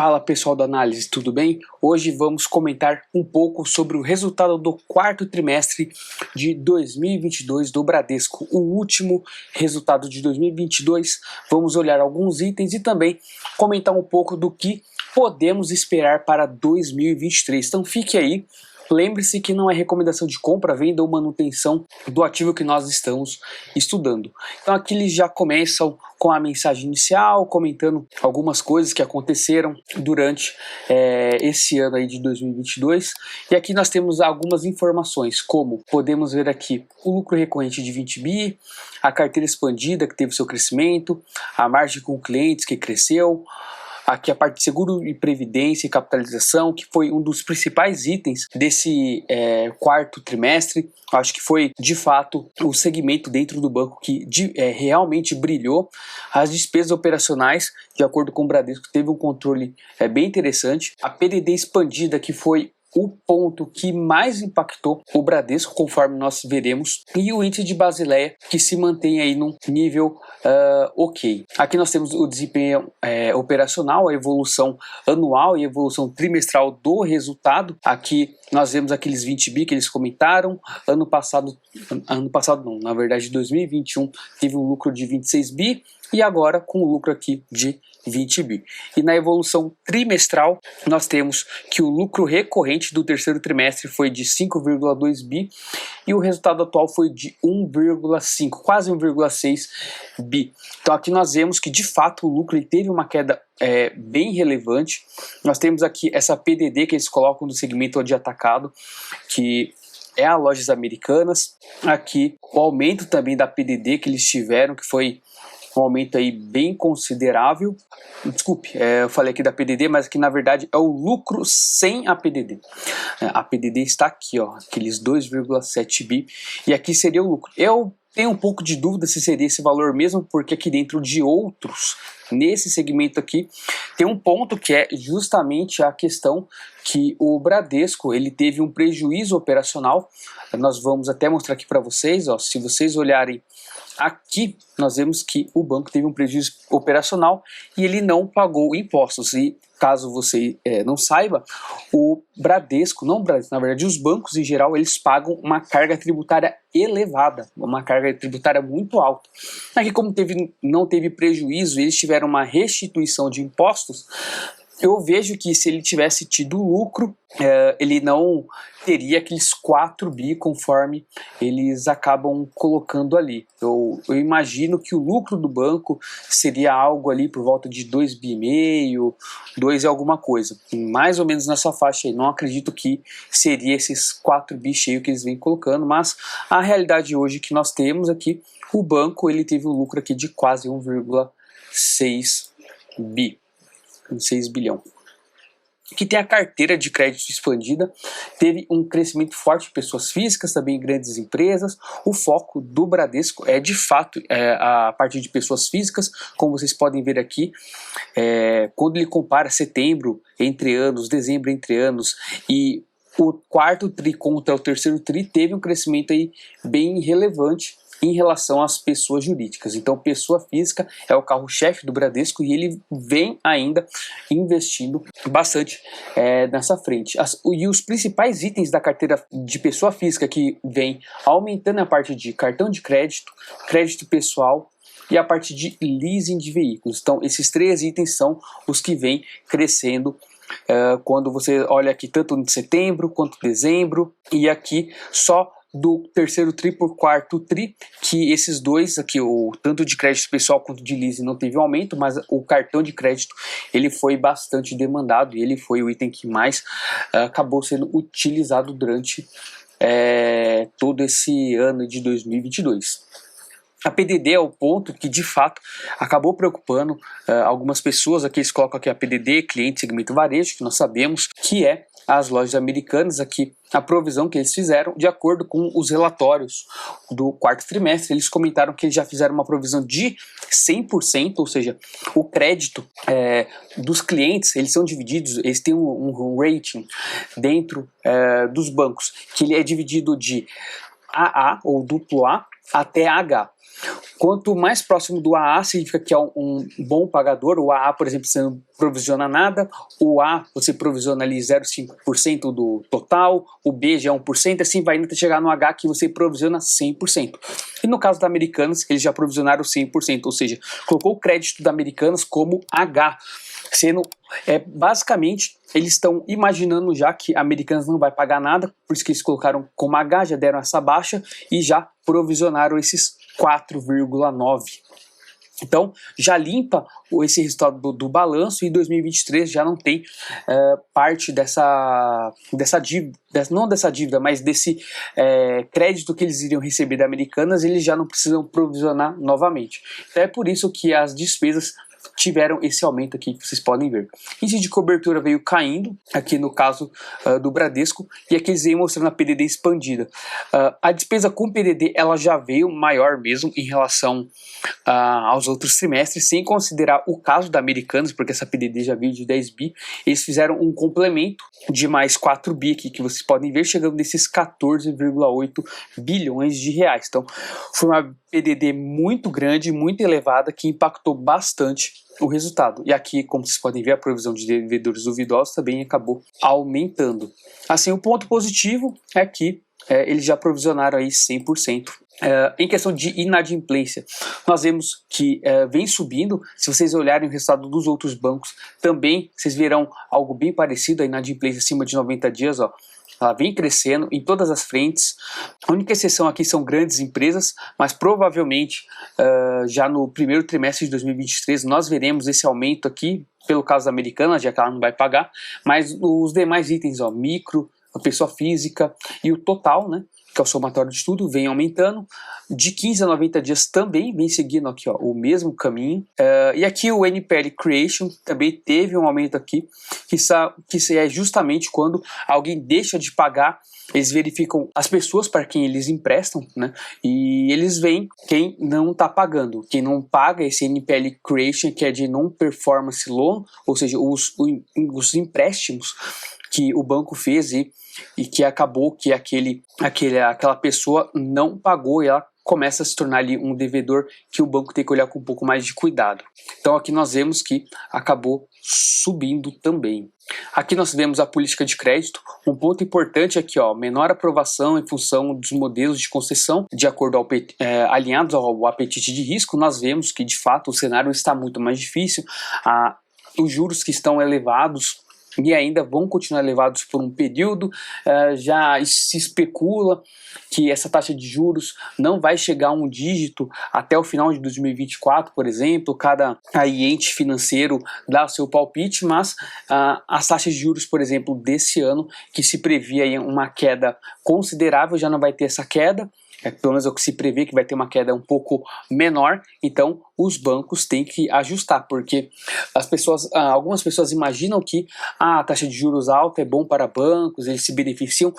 Fala pessoal da análise, tudo bem? Hoje vamos comentar um pouco sobre o resultado do quarto trimestre de 2022 do Bradesco, o último resultado de 2022. Vamos olhar alguns itens e também comentar um pouco do que podemos esperar para 2023. Então fique aí. Lembre-se que não é recomendação de compra, venda ou manutenção do ativo que nós estamos estudando. Então aqui eles já começam com a mensagem inicial, comentando algumas coisas que aconteceram durante esse ano aí de 2022. E aqui nós temos algumas informações, como podemos ver aqui o lucro recorrente de 20 bi, a carteira expandida que teve seu crescimento, a margem com clientes que cresceu, aqui a parte de seguro e previdência e capitalização, que foi um dos principais itens desse quarto trimestre. Acho que foi, de fato, o segmento dentro do banco que realmente brilhou. As despesas operacionais, de acordo com o Bradesco, teve um controle bem interessante. A PDD expandida, que foi o ponto que mais impactou o Bradesco, conforme nós veremos, e o índice de Basileia, que se mantém aí num nível ok. Aqui nós temos o desempenho operacional, a evolução anual e a evolução trimestral do resultado. Aqui nós vemos aqueles 20 bi que eles comentaram. Ano passado não, na verdade 2021 teve um lucro de 26 bi e agora com o lucro aqui de 20 bi. E na evolução trimestral, nós temos que o lucro recorrente do terceiro trimestre foi de 5,2 bi e o resultado atual foi de 1,5, quase 1,6 bi. Então aqui nós vemos que de fato o lucro ele teve uma queda bem relevante. Nós temos aqui essa PDD que eles colocam no segmento de atacado, que é a Lojas Americanas. Aqui o aumento também da PDD que eles tiveram, que foi um aumento aí bem considerável. Desculpe, eu falei aqui da PDD, mas aqui na verdade é o lucro sem a PDD. A PDD está aqui, ó, aqueles 2,7 bi, e aqui seria o lucro. Eu tenho um pouco de dúvida se seria esse valor mesmo, porque aqui dentro de outros, nesse segmento aqui, tem um ponto que é justamente a questão que o Bradesco ele teve um prejuízo operacional. Nós vamos até mostrar aqui para vocês, ó, se vocês olharem aqui, nós vemos que o banco teve um prejuízo operacional e ele não pagou impostos. E caso você não saiba, o Bradesco, não o Bradesco, na verdade os bancos em geral, eles pagam uma carga tributária elevada, uma carga tributária muito alta. Aqui como não teve prejuízo, eles tiveram uma restituição de impostos. Eu vejo que se ele tivesse tido lucro, ele não teria aqueles 4 bi conforme eles acabam colocando ali. Eu imagino que o lucro do banco seria algo ali por volta de 2 bi e meio, 2 e alguma coisa. Mais ou menos nessa faixa aí. Não acredito que seria esses 4 bi cheio que eles vêm colocando, mas a realidade hoje que nós temos aqui, o banco ele teve um lucro aqui de quase 1,6 bi. 6 bilhão. Que tem a carteira de crédito expandida, teve um crescimento forte de pessoas físicas, também grandes empresas. O foco do Bradesco é de fato a parte de pessoas físicas, como vocês podem ver aqui, quando ele compara setembro entre anos, dezembro entre anos e o quarto tri contra o terceiro tri, teve um crescimento aí bem relevante em relação às pessoas jurídicas. Então, pessoa física é o carro-chefe do Bradesco e ele vem ainda investindo bastante nessa frente. E os principais itens da carteira de pessoa física que vem aumentando a parte de cartão de crédito, crédito pessoal e a parte de leasing de veículos. Então, esses 3 itens são os que vêm crescendo quando você olha aqui tanto em setembro quanto dezembro, e aqui só do terceiro tri por quarto tri, que esses dois aqui, o tanto de crédito pessoal quanto de leasing não teve aumento, mas o cartão de crédito ele foi bastante demandado e ele foi o item que mais acabou sendo utilizado durante todo esse ano de 2022. A PDD é o ponto que de fato acabou preocupando algumas pessoas. Aqui eles colocam aqui a PDD, cliente segmento varejo, que nós sabemos que é as Lojas Americanas. Aqui a provisão que eles fizeram, de acordo com os relatórios do quarto trimestre, eles comentaram que eles já fizeram uma provisão de 100%, ou seja, o crédito dos clientes, eles são divididos, eles têm um rating dentro dos bancos, que ele é dividido de AA ou duplo A até H. Quanto mais próximo do AA, significa que é um bom pagador. O AA, por exemplo, você não provisiona nada. O A, você provisiona ali 0,5% do total. O B já é 1%. Assim vai até chegar no H, que você provisiona 100%. E no caso da Americanas, eles já provisionaram 100%. Ou seja, colocou o crédito da Americanas como H. Sendo, basicamente, eles estão imaginando já que a Americanas não vai pagar nada. Por isso que eles colocaram como H, já deram essa baixa e já provisionaram esses 4,9. Então já limpa esse resultado do balanço, e em 2023 já não tem parte dessa dívida, não dessa dívida, mas desse crédito que eles iriam receber da Americanas. Eles já não precisam provisionar novamente. Então é por isso que as despesas tiveram esse aumento aqui que vocês podem ver. Índice de cobertura veio caindo, aqui no caso do Bradesco, e aqui eles vêm mostrando a PDD expandida. A despesa com PDD ela já veio maior mesmo em relação aos outros trimestres, sem considerar o caso da Americanas, porque essa PDD já veio de 10 bi. Eles fizeram um complemento de mais 4 bi aqui, que vocês podem ver, chegando nesses 14,8 bilhões de reais. Então foi uma PDD muito grande, muito elevada, que impactou bastante o resultado. E aqui, como vocês podem ver, a provisão de devedores duvidosos também acabou aumentando. Assim, o ponto positivo é que eles já provisionaram aí 100%. Em questão de inadimplência, nós vemos que vem subindo. Se vocês olharem o resultado dos outros bancos, também vocês verão algo bem parecido. A inadimplência acima de 90 dias, ó, ela vem crescendo em todas as frentes. A única exceção aqui são grandes empresas, mas provavelmente já no primeiro trimestre de 2023 nós veremos esse aumento aqui, pelo caso da Americanas, já que ela não vai pagar, mas os demais itens, ó, micro, a pessoa física e o total, né, que é o somatório de tudo, vem aumentando. De 15 a 90 dias também vem seguindo aqui, ó, o mesmo caminho. E aqui o NPL Creation também teve um aumento aqui, que é justamente quando alguém deixa de pagar. Eles verificam as pessoas para quem eles emprestam, né? E eles veem quem não está pagando. Quem não paga, esse NPL Creation, que é de Non-Performance Loan, ou seja, os empréstimos que o banco fez e que acabou que aquela pessoa não pagou, e ela começa a se tornar ali um devedor que o banco tem que olhar com um pouco mais de cuidado. Então aqui nós vemos que acabou subindo também. Aqui nós vemos a política de crédito. Um ponto importante aqui, ó, menor aprovação em função dos modelos de concessão de acordo alinhados ao apetite de risco. Nós vemos que de fato o cenário está muito mais difícil. Os juros que estão elevados e ainda vão continuar elevados por um período. Já se especula que essa taxa de juros não vai chegar a um dígito até o final de 2024, por exemplo. Cada ente financeiro dá o seu palpite, mas as taxas de juros, por exemplo, desse ano, que se previa aí uma queda considerável, já não vai ter essa queda. Pelo menos é o que se prevê, que vai ter uma queda um pouco menor. Então os bancos têm que ajustar, porque algumas pessoas imaginam que a taxa de juros alta é bom para bancos, eles se beneficiam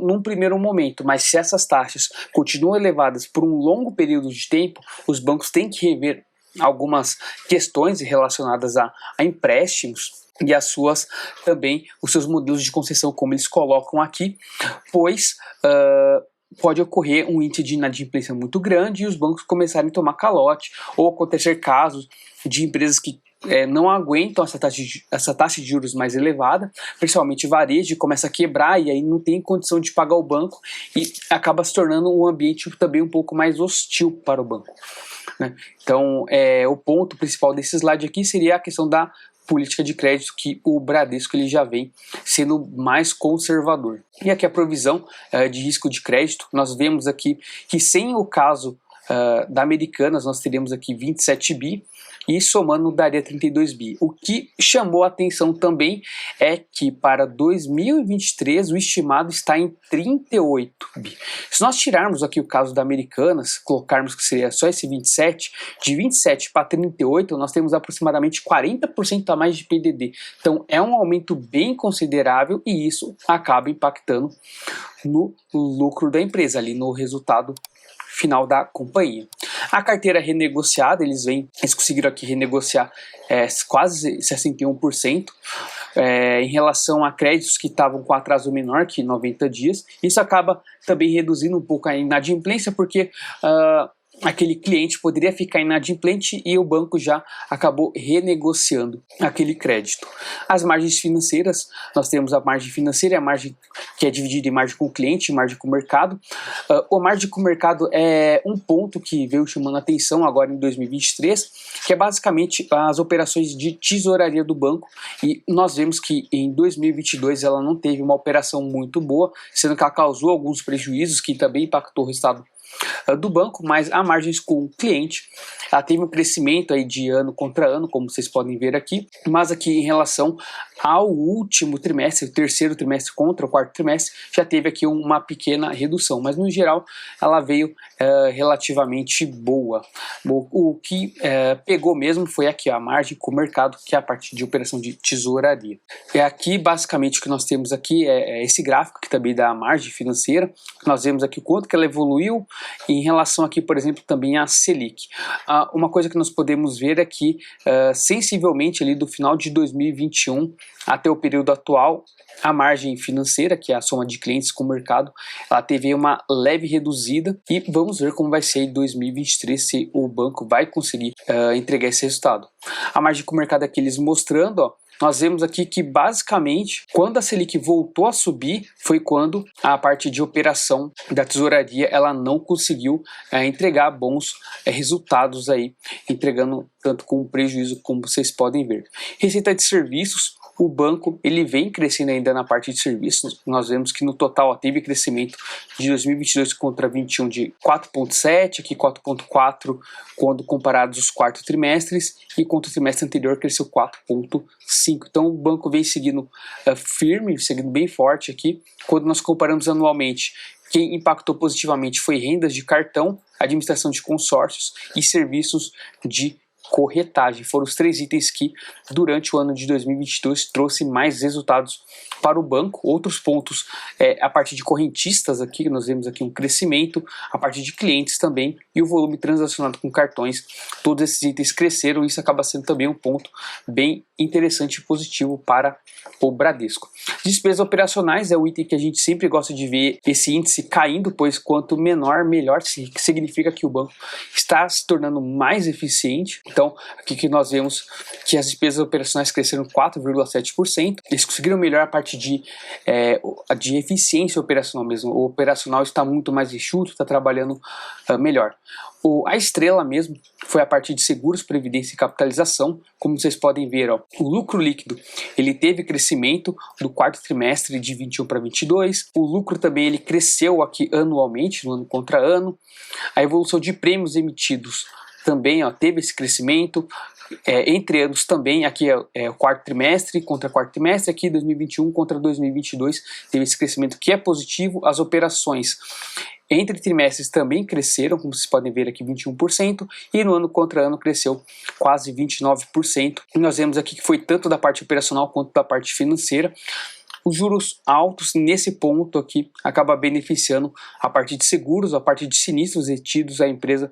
num primeiro momento, mas se essas taxas continuam elevadas por um longo período de tempo, os bancos têm que rever algumas questões relacionadas a empréstimos e os seus modelos de concessão, como eles colocam aqui, pois pode ocorrer um índice de inadimplência muito grande e os bancos começarem a tomar calote, ou acontecer casos de empresas que não aguentam essa taxa de juros mais elevada, principalmente varejo, começa a quebrar e aí não tem condição de pagar o banco e acaba se tornando um ambiente também um pouco mais hostil para o banco, né? Então o ponto principal desse slide aqui seria a questão da política de crédito, que o Bradesco ele já vem sendo mais conservador. E aqui a provisão de risco de crédito, nós vemos aqui que sem o caso da Americanas nós teríamos aqui 27 bi e somando daria 32 bi. O que chamou a atenção também é que para 2023 o estimado está em 38 bi. Se nós tirarmos aqui o caso da Americanas, colocarmos que seria só esse 27, de 27 para 38 nós temos aproximadamente 40% a mais de PDD. Então é um aumento bem considerável e isso acaba impactando no lucro da empresa, ali no resultado final da companhia. A carteira renegociada, eles conseguiram aqui renegociar quase 61%. Em relação a créditos que estavam com atraso menor que 90 dias. Isso acaba também reduzindo um pouco a inadimplência, porque aquele cliente poderia ficar inadimplente e o banco já acabou renegociando aquele crédito. As margens financeiras, nós temos a margem financeira, a margem que é dividida em margem com o cliente e margem com o mercado. A margem com o mercado é um ponto que veio chamando a atenção agora em 2023, que é basicamente as operações de tesouraria do banco, e nós vemos que em 2022 ela não teve uma operação muito boa, sendo que ela causou alguns prejuízos que também impactou o resultado do banco, mas a margens com o cliente, ela teve um crescimento aí de ano contra ano, como vocês podem ver aqui, mas aqui em relação ao último trimestre, o terceiro trimestre contra o quarto trimestre, já teve aqui uma pequena redução, mas no geral ela veio relativamente boa. O que pegou mesmo foi aqui a margem com o mercado, que é a parte de operação de tesouraria. Aqui basicamente o que nós temos aqui é esse gráfico que também dá a margem financeira. Nós vemos aqui o quanto que ela evoluiu em relação aqui, por exemplo, também a Selic. Uma coisa que nós podemos ver é que sensivelmente ali do final de 2021 até o período atual, a margem financeira, que é a soma de clientes com o mercado, ela teve uma leve reduzida, e vamos ver como vai ser em 2023, se o banco vai conseguir entregar esse resultado. A margem com o mercado aqui eles mostrando, ó, nós vemos aqui que basicamente quando a Selic voltou a subir foi quando a parte de operação da tesouraria ela não conseguiu entregar bons resultados aí, entregando tanto com prejuízo como vocês podem ver. Receita de serviços, o banco ele vem crescendo ainda na parte de serviços. Nós vemos que no total teve crescimento de 2022 contra 2021 de 4,7, aqui 4,4 quando comparados os quartos trimestres, e contra o trimestre anterior cresceu 4,5. Então o banco vem seguindo firme, seguindo bem forte aqui. Quando nós comparamos anualmente, quem impactou positivamente foi rendas de cartão, administração de consórcios e serviços de corretagem. Foram os três itens que durante o ano de 2022 trouxe mais resultados para o banco. Outros pontos, a parte de correntistas aqui, nós vemos aqui um crescimento, a parte de clientes também, e o volume transacionado com cartões, todos esses itens cresceram, e isso acaba sendo também um ponto bem interessante e positivo para o Bradesco. Despesas operacionais é o item que a gente sempre gosta de ver esse índice caindo, pois quanto menor, melhor, significa que o banco está se tornando mais eficiente. Então, aqui que nós vemos que as despesas operacionais cresceram 4,7%, eles conseguiram melhorar a parte de eficiência operacional mesmo. O operacional está muito mais enxuto, está trabalhando melhor. A estrela mesmo foi a parte de seguros, previdência e capitalização. Como vocês podem ver, ó, o lucro líquido ele teve crescimento do quarto trimestre de 21 para 22. O lucro também ele cresceu aqui anualmente, no ano contra ano. A evolução de prêmios emitidos também, ó, teve esse crescimento. Entre anos também, aqui é o quarto trimestre contra quarto trimestre, aqui 2021 contra 2022 teve esse crescimento que é positivo. As operações entre trimestres também cresceram, como vocês podem ver aqui 21%, e no ano contra ano cresceu quase 29%. E nós vemos aqui que foi tanto da parte operacional quanto da parte financeira. Os juros altos nesse ponto aqui acaba beneficiando a parte de seguros, a parte de sinistros retidos. A empresa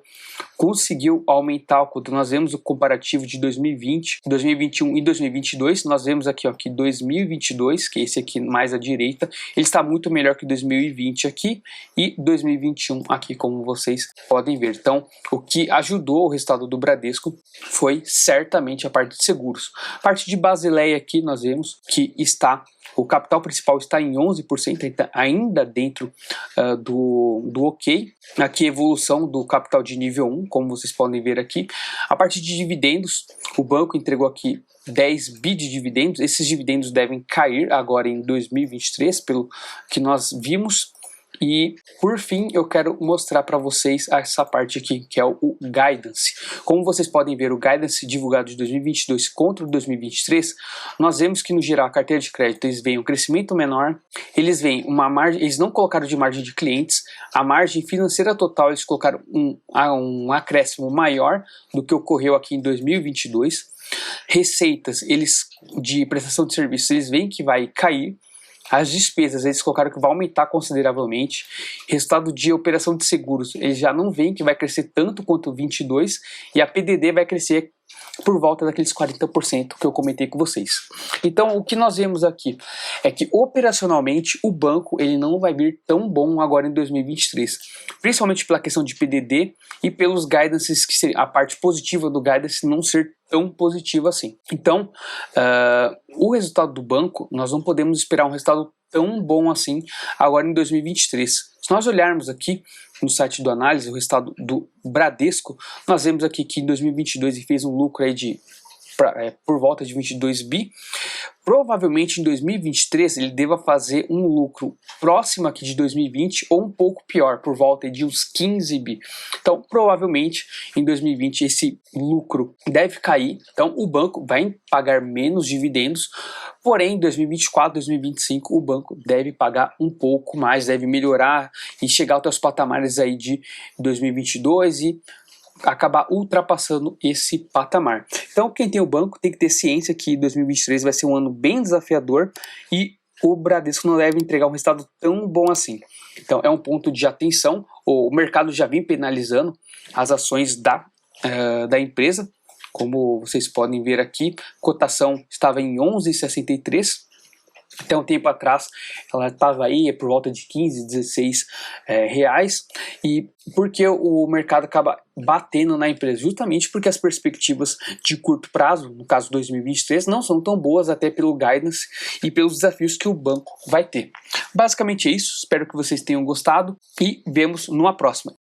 conseguiu aumentar, quando nós vemos o comparativo de 2020, 2021 e 2022, nós vemos aqui, ó, que 2022, que é esse aqui mais à direita, ele está muito melhor que 2020 aqui, e 2021 aqui, como vocês podem ver. Então, o que ajudou o resultado do Bradesco foi certamente a parte de seguros. A parte de Basileia aqui nós vemos que o capital principal está em 11%, ainda dentro do ok. Aqui a evolução do capital de nível 1, como vocês podem ver aqui. A parte de dividendos, o banco entregou aqui 10 bi de dividendos. Esses dividendos devem cair agora em 2023, pelo que nós vimos. E por fim eu quero mostrar para vocês essa parte aqui, que é o Guidance. Como vocês podem ver, o Guidance divulgado de 2022 contra o 2023, nós vemos que no geral a carteira de crédito eles veem um crescimento menor, eles veem uma margem, eles não colocaram de margem de clientes, a margem financeira total eles colocaram um acréscimo maior do que ocorreu aqui em 2022. Receitas, eles de prestação de serviços, eles veem que vai cair. As despesas, eles colocaram que vai aumentar consideravelmente. Resultado de operação de seguros, eles já não veem que vai crescer tanto quanto o 22, e a PDD vai crescer por volta daqueles 40% que eu comentei com vocês. Então, o que nós vemos aqui é que operacionalmente o banco ele não vai vir tão bom agora em 2023, principalmente pela questão de PDD e pelos guidances, que seria a parte positiva do guidance não ser tão positiva assim. Então, o resultado do banco, nós não podemos esperar um resultado tão bom assim agora em 2023. Se nós olharmos aqui no site do análise, o resultado do Bradesco, nós vemos aqui que em 2022 ele fez um lucro aí de por volta de 22 bi. Provavelmente em 2023 ele deva fazer um lucro próximo aqui de 2020 ou um pouco pior, por volta de uns 15 bi. Então provavelmente em 2020 esse lucro deve cair, então o banco vai pagar menos dividendos, porém em 2024, 2025 o banco deve pagar um pouco mais, deve melhorar e chegar até os patamares aí de 2022 e acabar ultrapassando esse patamar. Então quem tem o banco tem que ter ciência que 2023 vai ser um ano bem desafiador e o Bradesco não deve entregar um resultado tão bom assim. Então é um ponto de atenção. O mercado já vem penalizando as ações da empresa, como vocês podem ver aqui, a cotação estava em 11,63. Até um tempo atrás ela estava aí por volta de 15, 16 reais, e porque o mercado acaba batendo na empresa? Justamente porque as perspectivas de curto prazo, no caso 2023, não são tão boas, até pelo guidance e pelos desafios que o banco vai ter. Basicamente é isso, espero que vocês tenham gostado e vemos numa próxima.